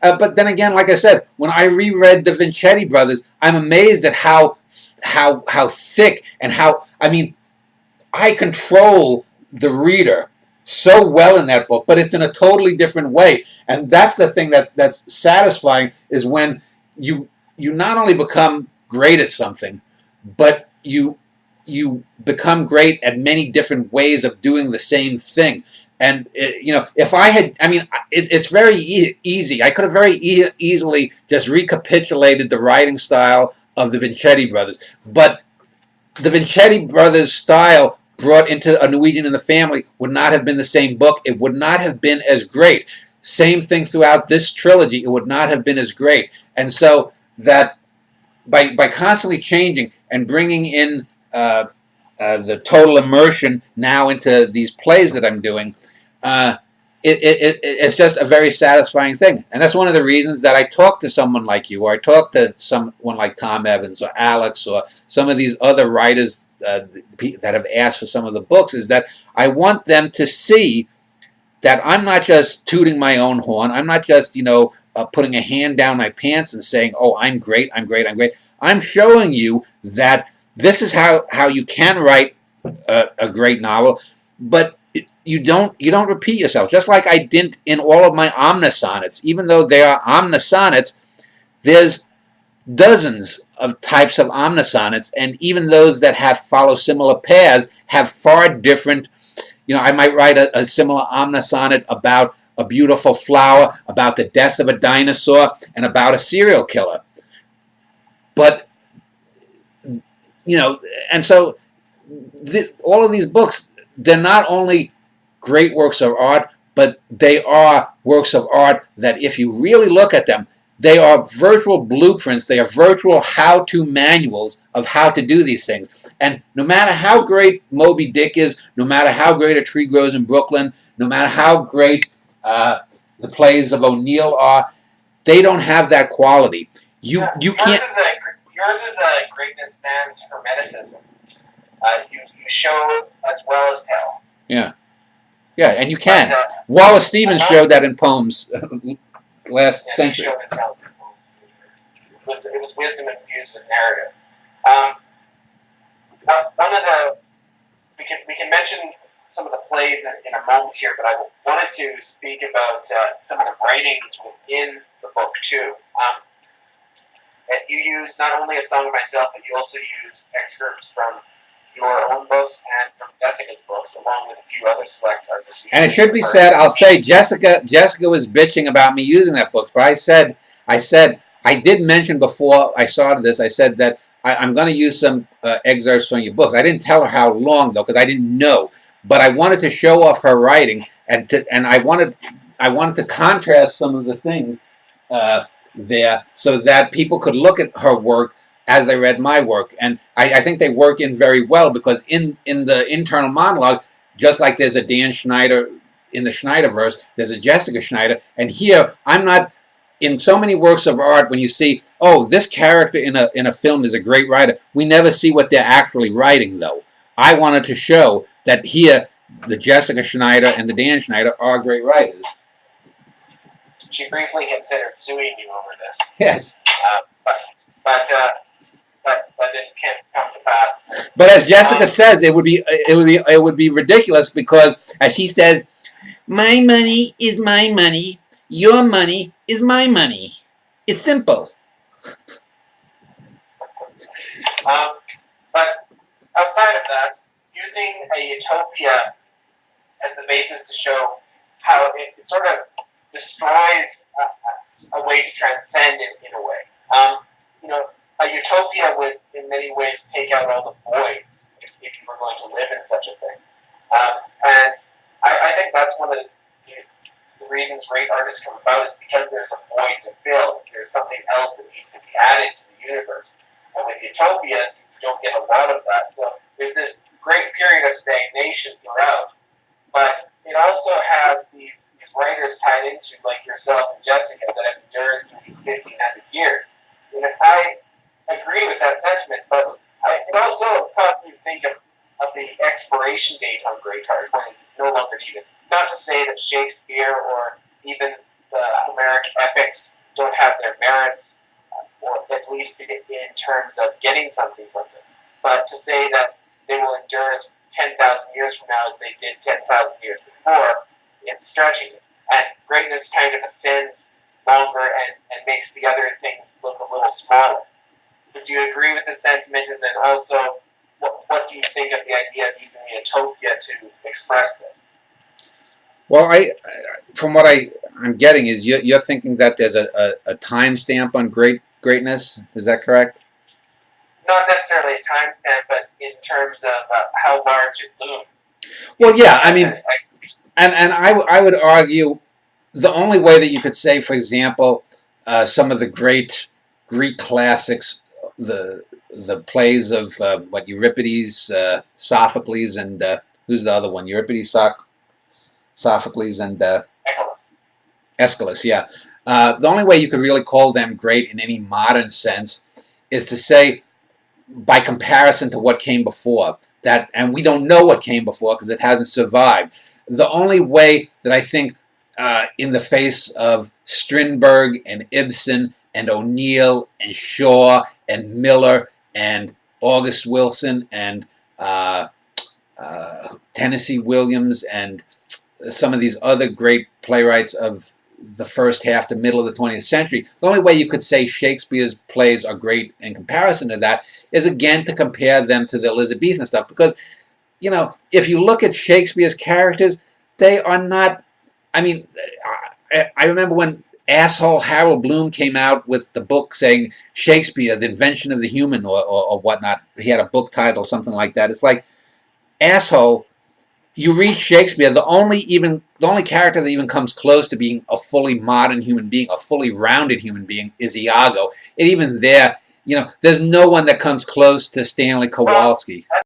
But then again, like I said, when I reread the Vincetti Brothers, I'm amazed at how thick and how, I mean, I control the reader so well in that book, but it's in a totally different way. And that's the thing that's satisfying, is when you not only become great at something, but you become great at many different ways of doing the same thing. And if I had, I mean, it's very easy. I could have very easily just recapitulated the writing style of the Vincetti Brothers, but the Vincetti Brothers style brought into A Norwegian in the Family would not have been the same book. It would not have been as great. Same thing throughout this trilogy. It would not have been as great. And so that by constantly changing and bringing in the total immersion now into these plays that I'm doing, it's just a very satisfying thing. And that's one of the reasons that I talk to someone like you, or I talk to someone like Tom Evans or Alex or some of these other writers that have asked for some of the books, is that I want them to see that I'm not just tooting my own horn. I'm not just, putting a hand down my pants and saying, oh, I'm great, I'm great, I'm great. I'm showing you that this is how you can write a great novel, but you don't repeat yourself. Just like I didn't in all of my omnisonnets. Even though they are omnisonnets, there's dozens of types of omnisonnets, and even those that follow similar paths have far different. I might write a similar omnisonnet about a beautiful flower, about the death of a dinosaur, and about a serial killer. But and so all of these books, they're not only great works of art, but they are works of art that, if you really look at them, they are virtual blueprints. They are virtual how-to manuals of how to do these things. And no matter how great Moby Dick is, no matter how great A Tree Grows in Brooklyn, no matter how great the plays of O'Neill are, they don't have that quality. You can't. Yours is a greatness stands for hermeticism. You show as well as tell. Yeah. Yeah, and you can. Wallace Stevens showed that in poems last century. He showed it in poems. It was wisdom infused with narrative. One of the we can mention some of the plays in a moment here, but I wanted to speak about some of the writings within the book too. You use not only A Song of Myself, but you also use excerpts from your own books and from Jessica's books, along with a few other select artists. And it should be said, I'll say Jessica was bitching about me using that book, but I said I did mention before I started this, I said that I'm going to use some excerpts from your books. I didn't tell her how long, though, because I didn't know. But I wanted to show off her writing, and I wanted to contrast some of the things there, so that people could look at her work as they read my work. And I think they work in very well, because in the internal monologue, just like there's a Dan Schneider in the Schneiderverse, there's a Jessica Schneider, and here I'm not. In so many works of art, when you see, oh, this character in a film is a great writer, we never see what they're actually writing, though. I wanted to show that here, the Jessica Schneider and the Dan Schneider are great writers. She briefly considered suing you over this. Yes. But it can't come to pass. But as Jessica says, it would be ridiculous, because, as she says, my money is my money. Your money is my money. It's simple. But outside of that, using a utopia as the basis to show how it sort of destroys a way to transcend it in a way. A utopia would, in many ways, take out all the voids if you were going to live in such a thing. And I think that's one of the reasons great artists come about, is because there's a void to fill. There's something else that needs to be added to the universe. And with utopias, you don't get a lot of that. So there's this great period of stagnation throughout. But it also has these writers tied into, like yourself and Jessica, that have endured through these 1,500 years. And I agree with that sentiment, but it also caused me to think of the expiration date on great art, when it's no longer needed. Not to say that Shakespeare or even the Homeric epics don't have their merits, or at least in terms of getting something from them. But to say that they will endure as 10,000 years from now as they did 10,000 years before, it's stretching it. And greatness kind of ascends longer and makes the other things look a little smaller. Would you agree with the sentiment? And then also, what do you think of the idea of using the utopia to express this? Well, from what I'm getting is you're thinking that there's a timestamp on greatness. Is that correct? Not necessarily a timestamp, but in terms of how large it looms. Well, yeah, I mean, and I would argue the only way that you could say, for example, some of the great Greek classics, the plays of Euripides, Sophocles, and who's the other one? Euripides, Sophocles, and Aeschylus. Yeah. The only way you could really call them great in any modern sense is to say, by comparison to what came before, and we don't know what came before because it hasn't survived. The only way that I think, in the face of Strindberg and Ibsen and O'Neill and Shaw and Miller and August Wilson and Tennessee Williams and some of these other great playwrights of the first half to middle of the 20th century, the only way you could say Shakespeare's plays are great in comparison to that is, again, to compare them to the Elizabethan stuff. Because, you know, if you look at Shakespeare's characters, they are not, I mean, I remember when asshole Harold Bloom came out with the book saying Shakespeare, the invention of the human, or whatnot. He had a book title, something like that. It's like, asshole, you read Shakespeare, the only character that even comes close to being a fully modern human being, a fully rounded human being, is Iago. And even there, you know, there's no one that comes close to Stanley Kowalski. Well,